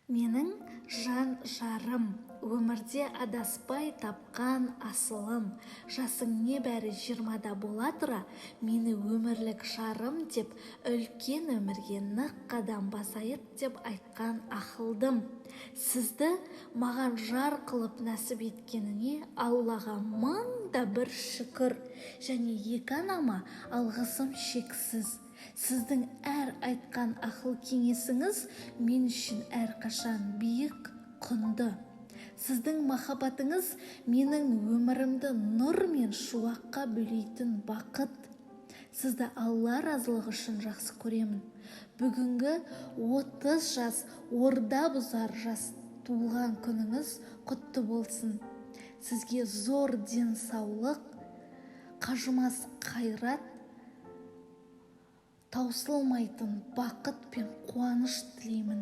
Менің жан жарым, өмірде адаспай тапқан асылым, жасың небәрі 20-да бола тұра, мені өмірлік жарым деп, үлкен өмірге нық қадам басайық деп айтқан ақылдым. Сізді маған жар қылып нәсіп еткеніне Аллаға мыңда бір шүкір, және екі анама алғысым шексіз. Сіздің әр айтқан ақыл кеңесіңіз мен үшін әрқашан биік, құнды. Сіздің махаббатыңыз менің өмірімді нұр мен шуаққа бөлейтін бақыт. Сізді Алла разылығы үшін жақсы көремін. Бүгінгі 30 жас орда бұзар жас туылған күніңіз құтты болсын. Сізге зор денсаулық, қажымас қайрат, таусылмайтын бақыт пен қуаныш тілеймін.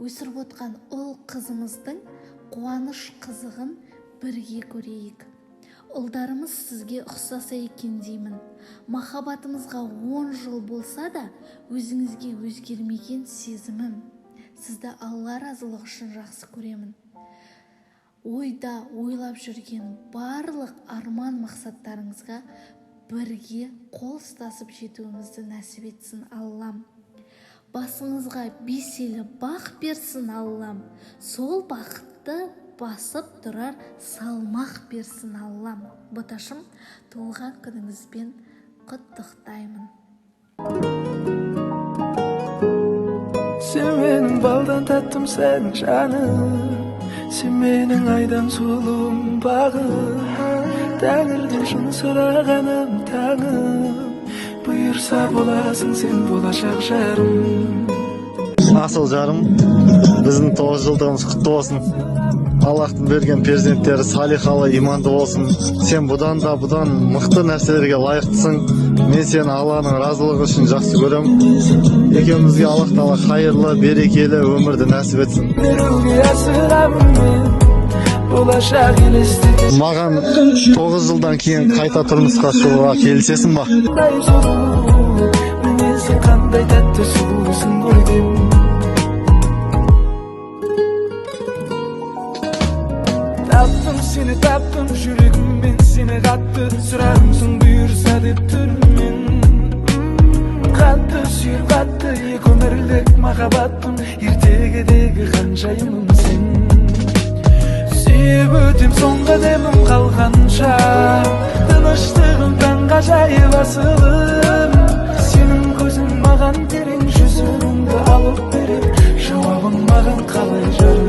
Өсіріп отқан ұл қызымыздың қуаныш қызығын бірге көрейік. Ұлдарымыз сізге ұқсаса екен деймін. Махаббатымызға 10 жыл болса да, өзіңізге өзгермеген сезімім. Сізді Алла разылығы үшін жақсы көремін. Ойда ойлап жүрген барлық арман мақсаттарыңызға бірге қол ұстасып жетуімізді нәсіп етсін Аллам. Басыңызға беселі бақ берсін Аллам. Сол бақытты басып тұрар салмақ берсін Аллам. Боташым, туылған күніңізбен құттықтаймын. Сен менің балдан таттым, сен жаным. Сен менің айдан сұлуым бағым. Тәңірден шын сұрағаным таңым. Бұйырса боласың сен болашақ жарым. Асыл жарым, біздің 9 жылдығымыз құтты болсын. Аллахтың берген перзенттері салихалы, иманды болсын. Сен бұдан мықты нәрселерге лайықтысың. Мен сені Алланың разылығы үшін жақсы көрем. Екеумізге Аллах Тағала хайырлы, берекелі өмірді нәсіп етсін. Маған 9 жылдан кейін қайта тұрмысқа шығуға келісесің ба? Таптым сені, таптым жүрегіммен сені қатты, сұрағымсың бұйырса деп түрмен. Қатты сүйір, қатты екі өмірлік махаббаттым, ертегідегі ханшайымым сен. Сүйіп өтем соңғы демім қалғанша, тыныштығым таңғажайып асылым. Сенің көзің маған терең, жүзігіңді алып берер, жауабың маған қалай жарым.